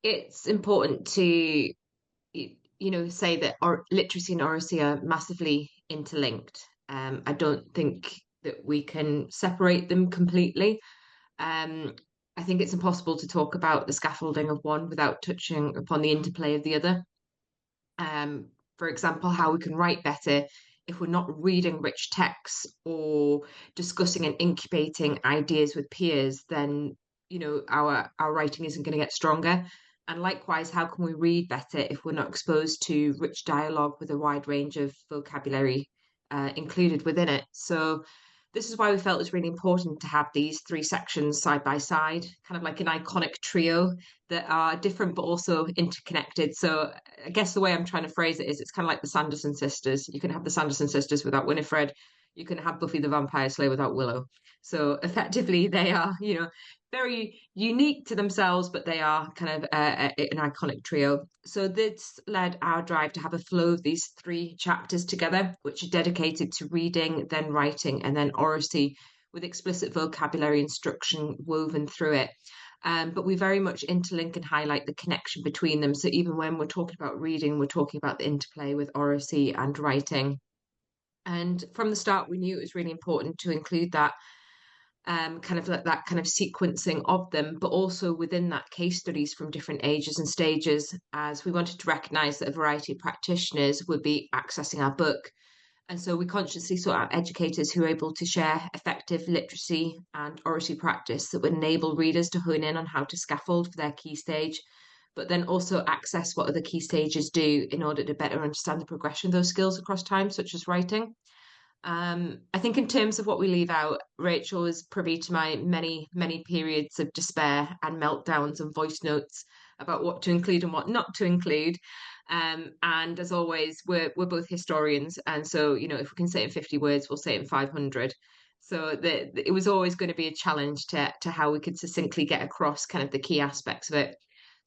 it's important to, say that literacy and oracy are massively interlinked. I don't think that we can separate them completely. Um, I think it's impossible to talk about the scaffolding of one without touching upon the interplay of the other. Um, for example, how we can write better if we're not reading rich texts or discussing and incubating ideas with peers, then our writing isn't going to get stronger. And likewise, how can we read better if we're not exposed to rich dialogue with a wide range of vocabulary included within it? So this is why we felt it was really important to have these three sections side by side, kind of like an iconic trio that are different but also interconnected. So I guess the way I'm trying to phrase it is it's kind of like the Sanderson sisters. You can have the Sanderson sisters without Winifred. You can have Buffy the Vampire Slayer without Willow. So effectively, they are, very unique to themselves, but they are kind of an iconic trio. So this led our drive to have a flow of these three chapters together, which are dedicated to reading, then writing, and then oracy, with explicit vocabulary instruction woven through it. But we very much interlink and highlight the connection between them. So even when we're talking about reading, we're talking about the interplay with oracy and writing. And from the start, we knew it was really important to include that kind of that kind of sequencing of them, but also within that case studies from different ages and stages, as we wanted to recognise that a variety of practitioners would be accessing our book. And so we consciously sought out educators who are able to share effective literacy and oracy practice that would enable readers to hone in on how to scaffold for their key stage, but then also access what other key stages do in order to better understand the progression of those skills across time, such as writing. I think in terms of what we leave out, Rachel is privy to my many, many periods of despair and meltdowns and voice notes about what to include and what not to include. And as always, we're both historians, and so if we can say it in 50 words, we'll say it in 500. So it was always going to be a challenge to how we could succinctly get across kind of the key aspects of it.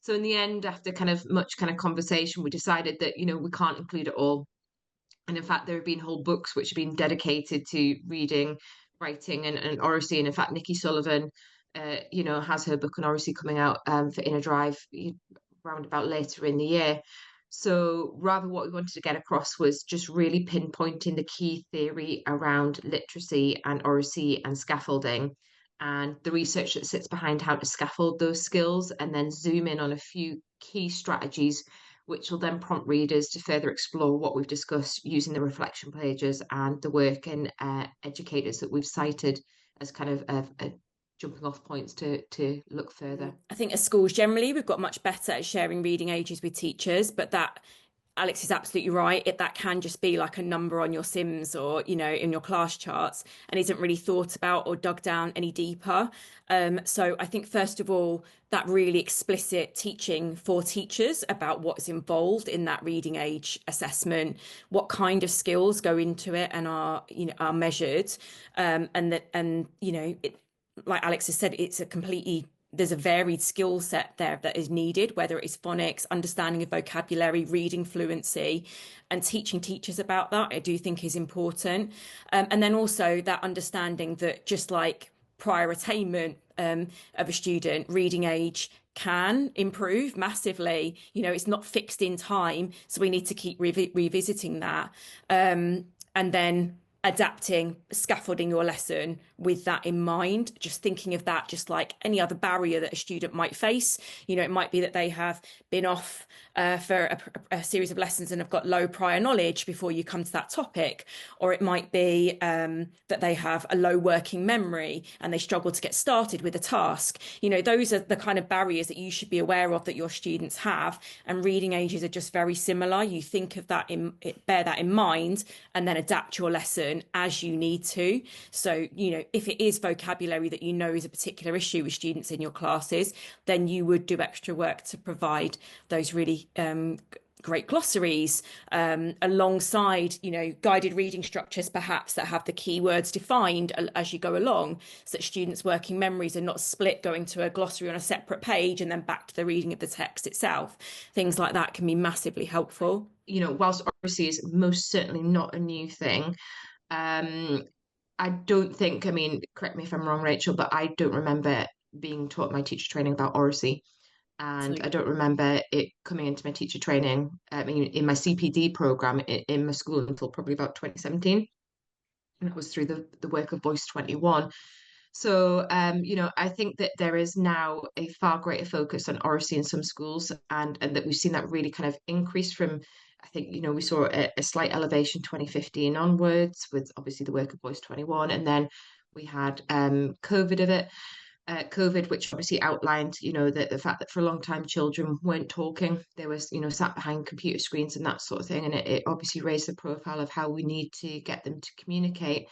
So in the end, after kind of much kind of conversation, we decided that we can't include it all, and in fact, there have been whole books which have been dedicated to reading, writing, and oracy. And in fact, Nikki Sullivan, has her book on oracy coming out for Inner Drive round about later in the year. So rather, what we wanted to get across was just really pinpointing the key theory around literacy and oracy and scaffolding, and the research that sits behind how to scaffold those skills, and then zoom in on a few key strategies which will then prompt readers to further explore what we've discussed using the reflection pages and the work and educators that we've cited as kind of jumping off points to look further. I think as schools generally, we've got much better at sharing reading ages with teachers, but that Alex is absolutely right. That can just be like a number on your Sims or, in your class charts and isn't really thought about or dug down any deeper. So I think, first of all, that really explicit teaching for teachers about what's involved in that reading age assessment, what kind of skills go into it and are measured. Like Alex has said, there's a varied skill set there that is needed, whether it is phonics, understanding of vocabulary, reading fluency, and teaching teachers about that, I do think is important. And then also that understanding that just like prior attainment of a student, reading age can improve massively. It's not fixed in time, so we need to keep revisiting that. And then adapting, scaffolding your lesson with that in mind, just thinking of that just like any other barrier that a student might face. It might be that they have been off for a series of lessons and have got low prior knowledge before you come to that topic, or it might be that they have a low working memory and they struggle to get started with a task. Those are the kind of barriers that you should be aware of that your students have, and reading ages are just very similar. You think of that, bear that in mind, and then adapt your lesson as you need to. So, if it is vocabulary that is a particular issue with students in your classes, then you would do extra work to provide those really great glossaries alongside, guided reading structures perhaps that have the keywords defined as you go along, so that students' working memories are not split going to a glossary on a separate page and then back to the reading of the text itself. Things like that can be massively helpful. Whilst oracy is most certainly not a new thing, I don't think, I mean, correct me if I'm wrong, Rachel, but I don't remember being taught my teacher training about oracy. And I Absolutely. don't remember it coming into my teacher training, I mean, in my CPD program in my school until probably about 2017. And that was through the work of Voice 21. So, I think that there is now a far greater focus on oracy in some schools, and that we've seen that really kind of increase from, I think, we saw a slight elevation 2015 onwards with obviously the work of Voice 21, and then we had COVID, which obviously outlined, the fact that for a long time children weren't talking. They were, sat behind computer screens and that sort of thing. And it obviously raised the profile of how we need to get them to communicate.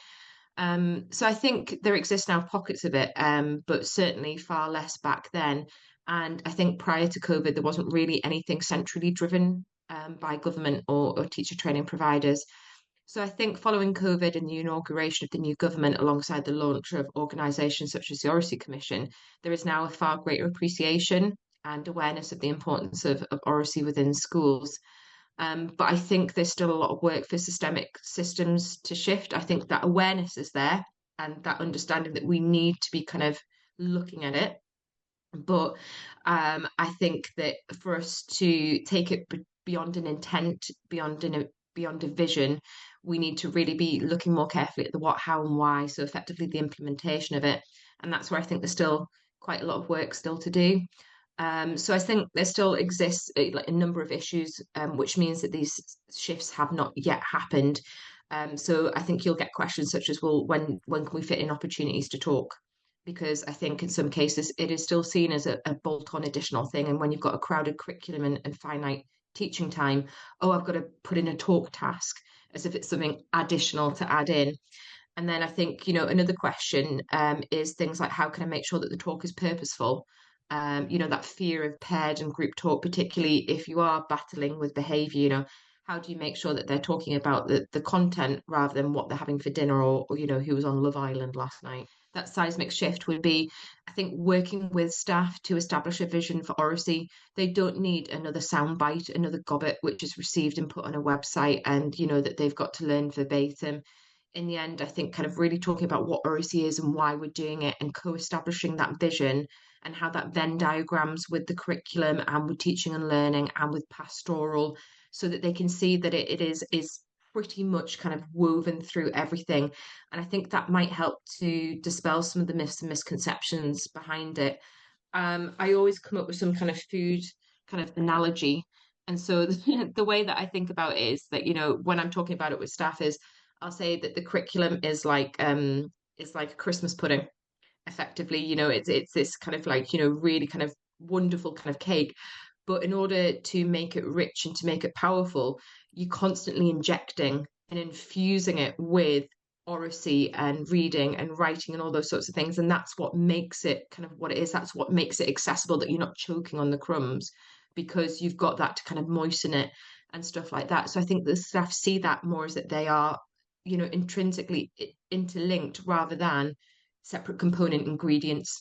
So I think there exist now pockets of it, but certainly far less back then. And I think prior to COVID, there wasn't really anything centrally driven by government or teacher training providers. So I think following COVID and the inauguration of the new government, alongside the launch of organisations such as the Oracy Commission, there is now a far greater appreciation and awareness of the importance of oracy within schools. But I think there's still a lot of work for systemic systems to shift. I think that awareness is there and that understanding that we need to be kind of looking at it. But I think that for us to take it beyond an intent, beyond a vision, we need to really be looking more carefully at the what, how, and why. So effectively, the implementation of it, and that's where I think there's still quite a lot of work still to do. So I think there still exists like a number of issues, which means that these shifts have not yet happened. So I think you'll get questions such as, well, when can we fit in opportunities to talk? Because I think in some cases it is still seen as a bolt-on additional thing. And when you've got a crowded curriculum and finite teaching time, oh, I've got to put in a talk task as if it's something additional to add in. And then I think, another question is things like, how can I make sure that the talk is purposeful? That fear of paired and group talk, particularly if you are battling with behavior, how do you make sure that they're talking about the content rather than what they're having for dinner, or who was on Love Island last night? That seismic shift would be, I think, working with staff to establish a vision for oracy. They don't need another soundbite, another gobbet, which is received and put on a website, and that they've got to learn verbatim. In the end, I think kind of really talking about what oracy is and why we're doing it, and co-establishing that vision and how that Venn diagrams with the curriculum and with teaching and learning and with pastoral, so that they can see that it is pretty much kind of woven through everything. And I think that might help to dispel some of the myths and misconceptions behind it. I always come up with some kind of food kind of analogy. And so the way that I think about it is that, when I'm talking about it with staff is, I'll say that the curriculum is like a Christmas pudding, effectively. It's this kind of like, really kind of wonderful kind of cake. But in order to make it rich and to make it powerful, you're constantly injecting and infusing it with oracy and reading and writing and all those sorts of things. And that's what makes it kind of what it is. That's what makes it accessible, that you're not choking on the crumbs, because you've got that to kind of moisten it and stuff like that. So I think the staff see that more as that they are, intrinsically interlinked rather than separate component ingredients.